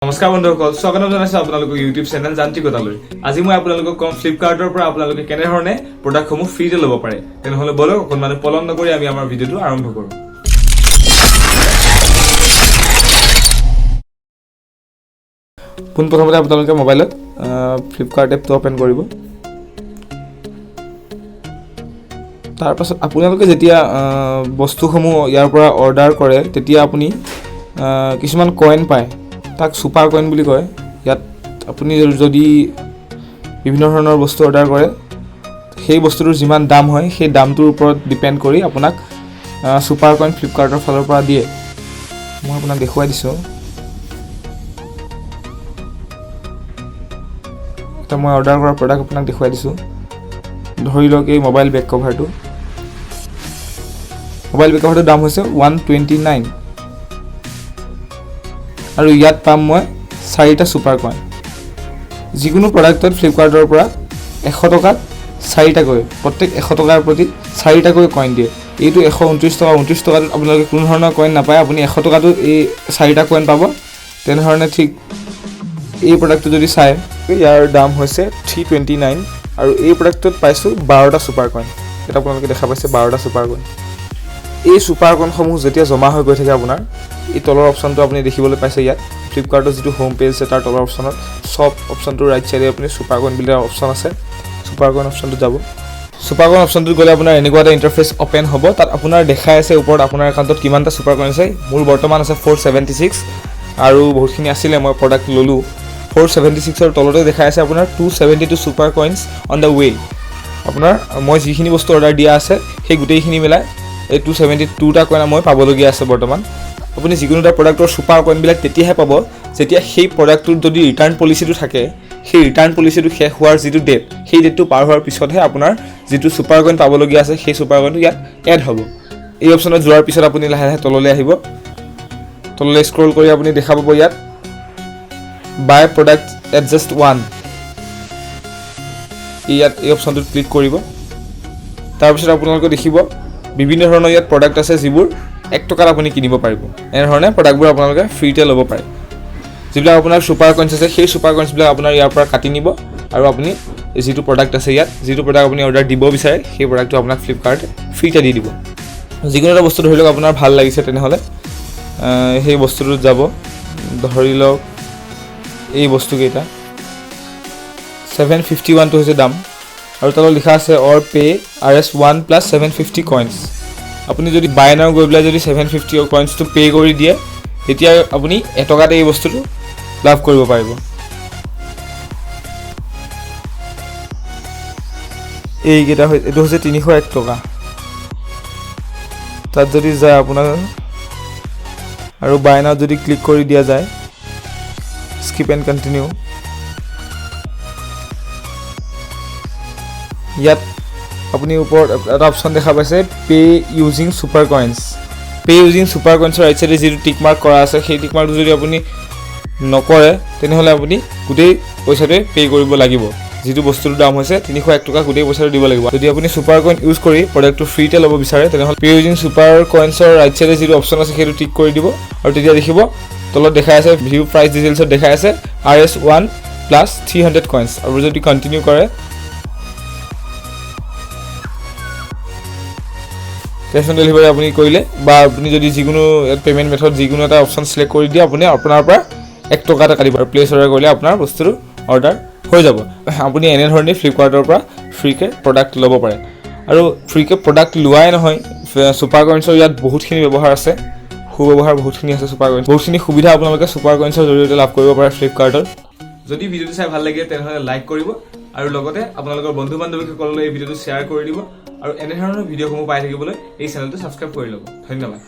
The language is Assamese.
নমস্কাৰ বন্ধুসকল, স্বাগতম জনাইছো আপোনালোকক ইউটিউব চেনেল যান্ত্ৰিকতালৈ। আজি মই আপোনালোকক কম ফ্লিপকাৰ্টৰ পৰা আপোনালোকে কেনেধৰণে প্ৰডাক্টসমূহ ফ্ৰীতে ল'ব পাৰে। তেনেহ'লে বলক অকণমান পলম নকৰি আমি আমাৰ ভিডিঅ'টো আৰম্ভ কৰোঁ। পোনপ্ৰথমতে আপোনালোকে মোবাইলত ফ্লিপকাৰ্ট এপটো অপেন কৰিব। তাৰপাছত আপোনালোকে যেতিয়া বস্তুসমূহ ইয়াৰ পৰা অৰ্ডাৰ কৰে তেতিয়া আপুনি কিছুমান কইন পায়, তাক ছুপাৰ কইন বুলি কয়। ইয়াত আপুনি যদি বিভিন্ন ধৰণৰ বস্তু অৰ্ডাৰ কৰে, সেই বস্তুটোৰ যিমান দাম হয় সেই দামটোৰ ওপৰত ডিপেণ্ড কৰি আপোনাক ছুপাৰ কইন ফ্লিপকাৰ্টৰ ফালৰ পৰা দিয়ে। মই আপোনাক দেখুৱাই দিছোঁ। এটা মই অৰ্ডাৰ কৰা প্ৰডাক্ট আপোনাক দেখুৱাই দিছোঁ। ধৰি লওক এই মোবাইল বেক কভাৰটো। মোবাইল বেক কভাৰটোৰ দাম হৈছে 129 আৰু ইয়াত পাম মই 4টা ছুপাৰ কইন। যিকোনো প্ৰডাক্টত ফ্লিপকাৰ্টৰ পৰা 100 টকাত 4টাকৈ, প্ৰত্যেক 100 টকাৰ প্ৰতি 4টাকৈ কইন দিয়ে। এইটো 129 টকা। 29 টকাত আপোনালোকে কোনো ধৰণৰ কইন নাপায়। আপুনি 100 টকাতো এই 4টা কইন পাব। তেনেধৰণে ঠিক এই প্ৰডাক্টটো যদি চাই, ইয়াৰ দাম হৈছে 329 আৰু এই প্ৰডাক্টটোত পাইছোঁ 12টা ছুপাৰ কইন। এটা আপোনালোকে দেখা পাইছে 12টা ছুপাৰ কইন। এই ছুপাৰ কইনসমূহ যেতিয়া জমা হৈ গৈ থাকে আপোনাৰ এই তলৰ অপশ্যনটো আপুনি দেখিবলৈ পাইছে ইয়াত। ফ্লিপকাৰ্টৰ যিটো হোম পেজ আছে তাৰ তলৰ অপশ্যনত চব অপশ্যনটোৰ ৰাইট চাইডে আপুনি ছুপাৰ কইন বুলি এটা অপশ্যন আছে। ছুপাৰ কইন অপশ্যনটোত যাব। ছুপাৰ কইন অপশ্যনটোত গ'লে আপোনাৰ এনেকুৱা এটা ইণ্টাৰফেচ অপেন হ'ব। তাত আপোনাৰ দেখাই আছে ওপৰত আপোনাৰ একাউণ্টত কিমানটা ছুপাৰ কইন আছে। মোৰ বৰ্তমান আছে 476 আৰু বহুতখিনি আছিলে, মই প্ৰডাক্ট ল'লোঁ। 476ৰ তলতে দেখাই আছে আপোনাৰ 272 super coins on the way. আপোনাৰ মই যিখিনি বস্তু অৰ্ডাৰ দিয়া আছে সেই গোটেইখিনি মিলাই এই 272টা কইন মই পাবলগীয়া আছে বৰ্তমান। আপুনি যিকোনো এটা প্ৰডাক্টৰ ছুপাৰ কইনবিলাক তেতিয়াহে পাব যেতিয়া সেই প্ৰডাক্টটোৰ যদি ৰিটাৰ্ণ পলিচিটো থাকে, সেই ৰিটাৰ্ণ পলিচিটো শেষ হোৱাৰ যিটো ডেট, সেই ডেটটো পাৰ হোৱাৰ পিছতহে আপোনাৰ যিটো ছুপাৰ কইন পাবলগীয়া আছে সেই ছুপাৰ কইনটো ইয়াত এড হ'ব। এই অপশ্যনত যোৱাৰ পিছত আপুনি লাহে লাহে তললৈ আহিব। তললৈ স্ক্ৰল কৰি আপুনি দেখা পাব ইয়াত বাই প্ৰডাক্ট এট জাষ্ট 1। ইয়াত এই অপশ্যনটোত ক্লিক কৰিব। তাৰপিছত আপোনালোকে দেখিব বিভিন্ন ধৰণৰ ইয়াত প্ৰডাক্ট আছে যিবোৰ 1 টকাত আপুনি কিনিব পাৰিব। এনেধৰণে প্ৰডাক্টবোৰ আপোনালোকে ফ্ৰীতে ল'ব পাৰে। যিবিলাক আপোনাৰ ছুপাৰ কইনছ আছে সেই ছুপাৰ কইনছবিলাক আপোনাৰ ইয়াৰ পৰা কাটি নিব আৰু আপুনি যিটো প্ৰডাক্ট আছে ইয়াত, যিটো প্ৰডাক্ট আপুনি অৰ্ডাৰ দিব বিচাৰে সেই প্ৰডাক্টটো আপোনাক ফ্লিপকাৰ্টে ফ্ৰীতে দি দিব। যিকোনো এটা বস্তু ধৰি লওক আপোনাৰ ভাল লাগিছে, তেনেহ'লে সেই বস্তুটোত যাব। ধৰি লওক এই বস্তুকেইটা 751টো হৈছে দাম আৰু তলত লিখা আছে অৰ পে RS1 + 750 কইনছ। আপুনি যদি বাই নাও গৈ পেলাই যদি 750 কইনছটো পে' কৰি দিয়ে, তেতিয়া আপুনি 1 টকাতে এই বস্তুটো লাভ কৰিব পাৰিব। এইকেইটা এইটো হৈছে 301 টকা। তাত যদি যায় আপোনাৰ আৰু বাই নাও যদি ক্লিক কৰি দিয়া যায়, স্কিপ এণ্ড কণ্টিনিউ, ইয়াত আপুনি ওপৰত এটা অপশ্যন দেখা পাইছে pay using super coins. Pay using super কইনছৰ ৰাইট চাইডে যিটো টিক মাৰ্ক কৰা আছে সেই টিক মাৰ্কটো যদি আপুনি নকৰে, তেনেহ'লে আপুনি গোটেই পইচাটোৱে পে' কৰিব লাগিব। যিটো বস্তুটোৰ দাম হৈছে 301 টকা, গোটেই পইচাটো দিব লাগিব। যদি আপুনি ছুপাৰ কইন ইউজ কৰি প্ৰডাক্টটো ফ্ৰীতে ল'ব বিচাৰে, তেনেহ'লে পে ইউজিং ছুপাৰ কইনছৰ ৰাইট চাইডে যিটো অপশ্যন আছে সেইটো টিক কৰি দিব আৰু তেতিয়া দেখিব তলত দেখাই আছে ভিউ প্ৰাইচ ডিটেইলছত দেখাই আছে RS1 + 300 কইনছ। আৰু যদি কণ্টিনিউ কৰে, কেছ অন ডেলিভাৰী আপুনি কৰিলে বা আপুনি যদি যিকোনো পে'মেণ্ট মেথড যিকোনো এটা অপশ্যন চিলেক্ট কৰি দিয়ে, আপুনি আপোনাৰ পৰা 1 টকা এটা কাটিব আৰু প্লেচ অৰ্ডাৰ কৰিলে আপোনাৰ বস্তুটো অৰ্ডাৰ হৈ যাব। আপুনি এনেধৰণে ফ্লিপকাৰ্টৰ পৰা ফ্ৰীকৈ প্ৰডাক্ট ল'ব পাৰে। আৰু ফ্ৰীকৈ প্ৰডাক্ট লোৱাই নহয়, ছুপাৰ কইনছৰ ইয়াত বহুতখিনি ব্যৱহাৰ আছে, সুব্যৱহাৰ বহুতখিনি আছে। ছুপাৰ কইনছ বহুতখিনি সুবিধা আপোনালোকে ছুপাৰ কইনছৰ জৰিয়তে লাভ কৰিব পাৰে ফ্লিপকাৰ্টত। যদি ভিডিঅ'টো চাই ভাল লাগে তেনেহ'লে লাইক কৰিব আৰু লগতে আপোনালোকৰ বন্ধু বান্ধৱীসকললৈ এই ভিডিঅ'টো শ্বেয়াৰ কৰি দিব আৰু এনেধৰণৰ ভিডিঅ'সমূহ পাই থাকিবলৈ এই চেনেলটো ছাবস্ক্ৰাইব কৰি ল'ব। ধন্যবাদ।